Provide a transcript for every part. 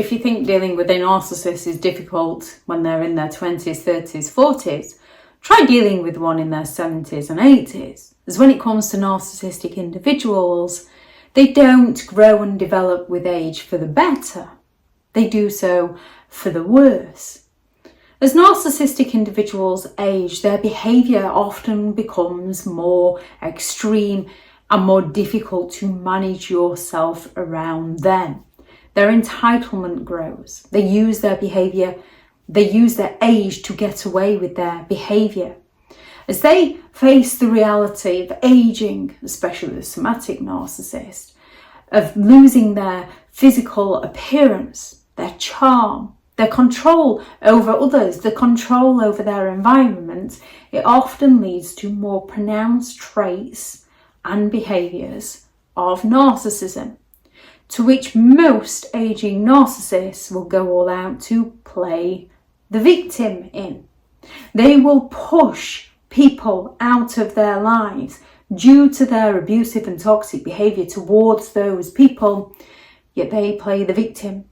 If you think dealing with a narcissist is difficult when they're in their 20s, 30s, 40s, try dealing with one in their 70s and 80s. As when it comes to narcissistic individuals, they don't grow and develop with age for the better. They do so for the worse. As narcissistic individuals age, their behaviour often becomes more extreme and more difficult to manage yourself around them. Their entitlement grows. They use their behaviour, they use their age to get away with their behaviour. As they face the reality of ageing, especially the somatic narcissist, of losing their physical appearance, their charm, their control over others, the control over their environment, it often leads to more pronounced traits and behaviours of narcissism, to which most ageing narcissists will go all out to play the victim in. They will push people out of their lives due to their abusive and toxic behaviour towards those people, yet they play the victim.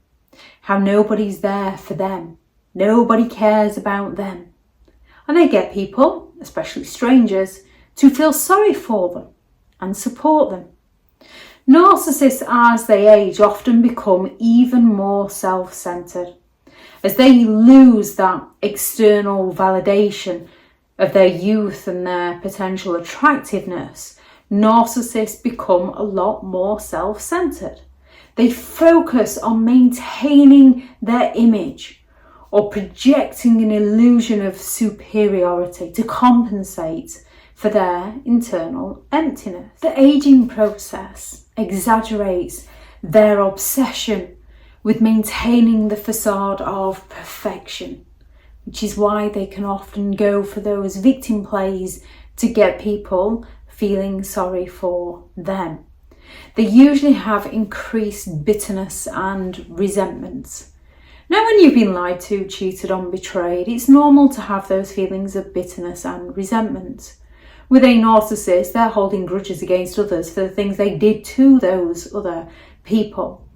How nobody's there for them. Nobody cares about them. And they get people, especially strangers, to feel sorry for them and support them. Narcissists, as they age, often become even more self-centered. As they lose that external validation of their youth and their potential attractiveness, narcissists become a lot more self-centered. They focus on maintaining their image or projecting an illusion of superiority to compensate for their internal emptiness. The aging process exaggerates their obsession with maintaining the facade of perfection, which is why they can often go for those victim plays to get people feeling sorry for them. They usually have increased bitterness and resentment. Now, when you've been lied to, cheated on, betrayed, it's normal to have those feelings of bitterness and resentment. With a narcissist, they're holding grudges against others for the things they did to those other people.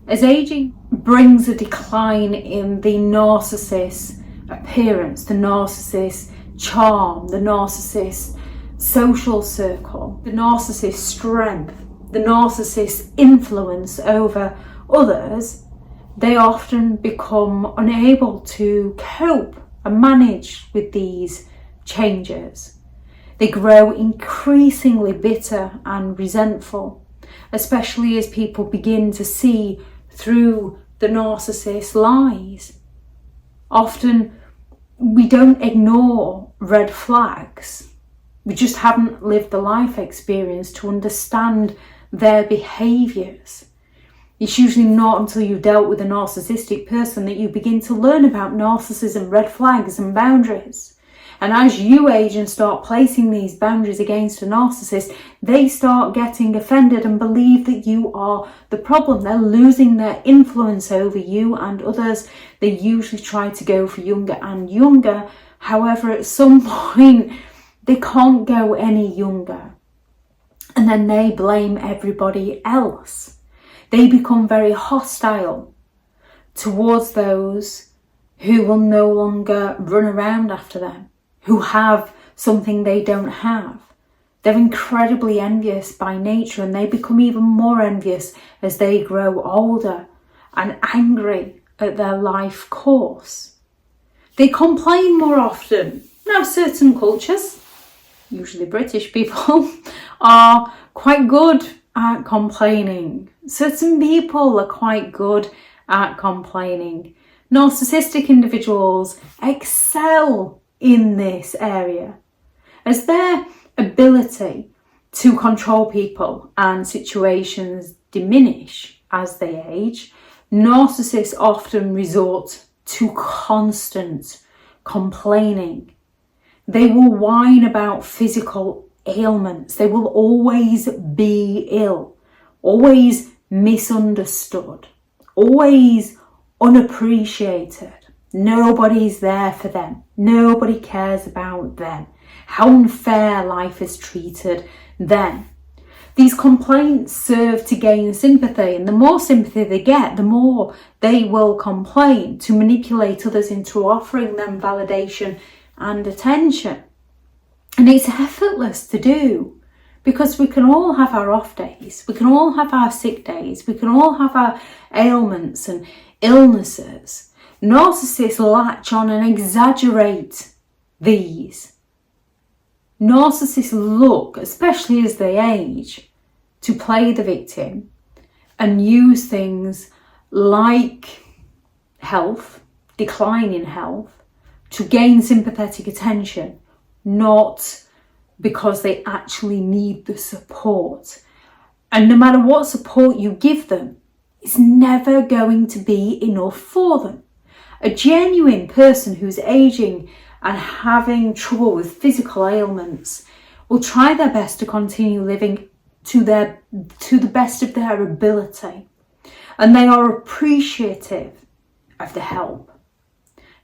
As aging brings a decline in the narcissist's appearance, the narcissist's charm, the narcissist's social circle, the narcissist's strength, the narcissist's influence over others, they often become unable to cope and manage with these changes. They grow increasingly bitter and resentful, especially as people begin to see through the narcissist's lies. Often we don't ignore red flags. We just haven't lived the life experience to understand their behaviours. It's usually not until you've dealt with a narcissistic person that you begin to learn about narcissism, red flags and boundaries. And as you age and start placing these boundaries against a narcissist, they start getting offended and believe that you are the problem. They're losing their influence over you and others. They usually try to go for younger and younger. However, at some point, they can't go any younger. And then they blame everybody else. They become very hostile towards those who will no longer run around after them, who have something they don't have. They're incredibly envious by nature, and they become even more envious as they grow older and angry at their life course. They complain more often. Now, certain cultures, usually British people, are quite good at complaining. Certain people are quite good at complaining. Narcissistic individuals excel in this area, as their ability to control people and situations diminish as they age. Narcissists often resort to constant complaining. They will whine about physical ailments. They will always be ill, always misunderstood, always unappreciated. Nobody's there for them. Nobody cares about them. How unfair life has treated them. These complaints serve to gain sympathy, and the more sympathy they get, the more they will complain to manipulate others into offering them validation and attention. And it's effortless to do, because we can all have our off days, we can all have our sick days, we can all have our ailments and illnesses. Narcissists latch on and exaggerate these. Narcissists look, especially as they age, to play the victim and use things like health, decline in health, to gain sympathetic attention, not because they actually need the support. And no matter what support you give them, it's never going to be enough for them. A genuine person who's aging and having trouble with physical ailments will try their best to continue living to the best of their ability, and they are appreciative of the help.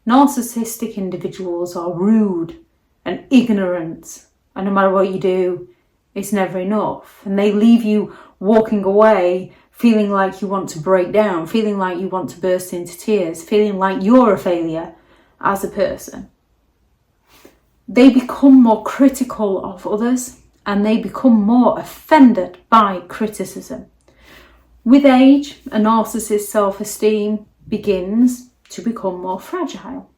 Narcissistic individuals are rude and ignorant, and no matter what you do, it's never enough, and they leave you walking away feeling like you want to break down, feeling like you want to burst into tears, feeling like you're a failure as a person. They become more critical of others, and they become more offended by criticism. With age, a narcissist's self-esteem begins to become more fragile.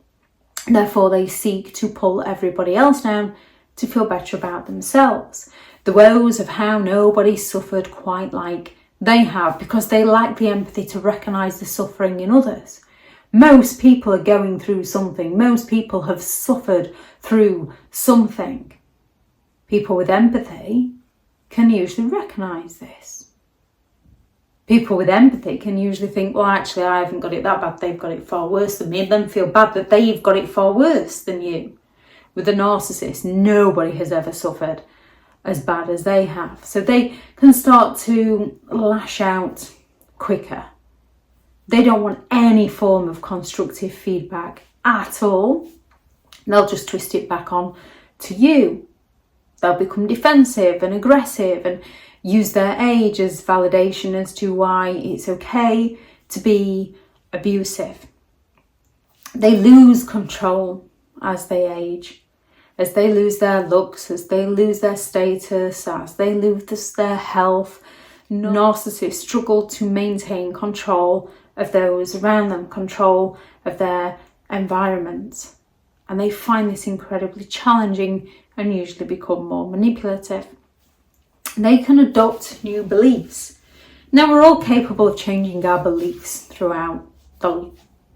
Therefore, they seek to pull everybody else down to feel better about themselves. The woes of how nobody suffered quite like they have, because they lack the empathy to recognise the suffering in others. Most people are going through something. Most people have suffered through something. People with empathy can usually recognise this. People with empathy can usually think, well, actually, I haven't got it that bad. They've got it far worse than me. And then feel bad that they've got it far worse than you. With a narcissist, nobody has ever suffered as bad as they have. So they can start to lash out quicker. They don't want any form of constructive feedback at all. They'll just twist it back on to you. They'll become defensive and aggressive and use their age as validation as to why it's okay to be abusive. They lose control as they age, as they lose their looks, as they lose their status, as they lose their health. Narcissists struggle to maintain control of those around them, control of their environment. And they find this incredibly challenging and usually become more manipulative. They can adopt new beliefs. Now, we're all capable of changing our beliefs throughout the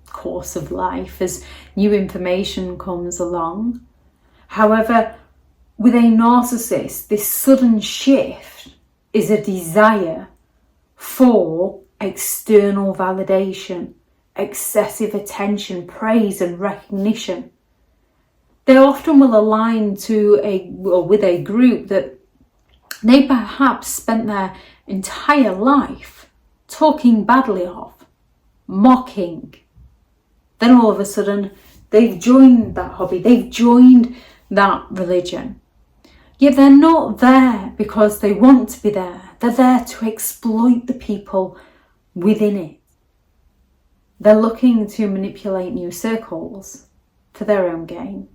course of life as new information comes along. However, with a narcissist, this sudden shift is a desire for external validation, excessive attention, praise and recognition. They often will align with a group that they perhaps spent their entire life talking badly of, mocking. Then all of a sudden, they've joined that hobby, they've joined that religion. Yet they're not there because they want to be there. They're there to exploit the people within it. They're looking to manipulate new circles for their own gain.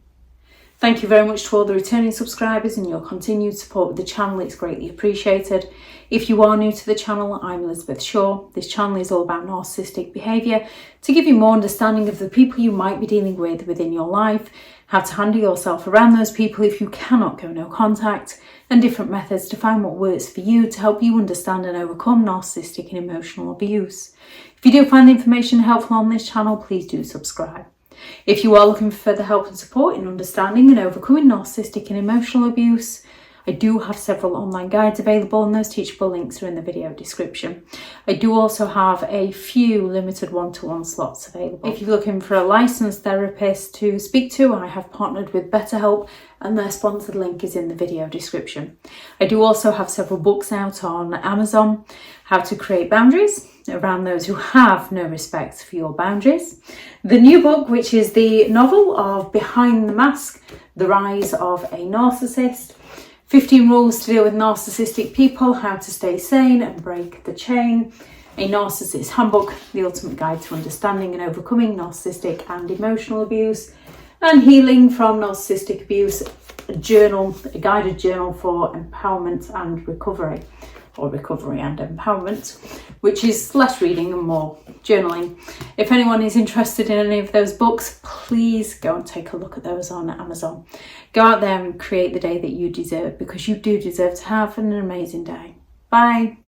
Thank you very much to all the returning subscribers and your continued support with the channel. It's greatly appreciated. If you are new to the channel, I'm Elizabeth Shaw. This channel is all about narcissistic behaviour to give you more understanding of the people you might be dealing with within your life, how to handle yourself around those people if you cannot go no contact, and different methods to find what works for you to help you understand and overcome narcissistic and emotional abuse. If you do find the information helpful on this channel, please do subscribe. If you are looking for further help and support in understanding and overcoming narcissistic and emotional abuse, I do have several online guides available, and those teachable links are in the video description. I do also have a few limited one-to-one slots available. If you're looking for a licensed therapist to speak to, I have partnered with BetterHelp, and their sponsored link is in the video description. I do also have several books out on Amazon: How to Create Boundaries, around those who have no respect for your boundaries. The new book, which is the novel of Behind the Mask, The Rise of a Narcissist, 15 rules to deal with narcissistic people, how to stay sane and break the chain. A Narcissist Handbook, the ultimate guide to understanding and overcoming narcissistic and emotional abuse. And Healing from Narcissistic Abuse, a guided journal for empowerment and recovery, or recovery and empowerment, which is less reading and more journaling. If anyone is interested in any of those books, please go and take a look at those on Amazon. Go out there and create the day that you deserve, because you do deserve to have an amazing day. Bye.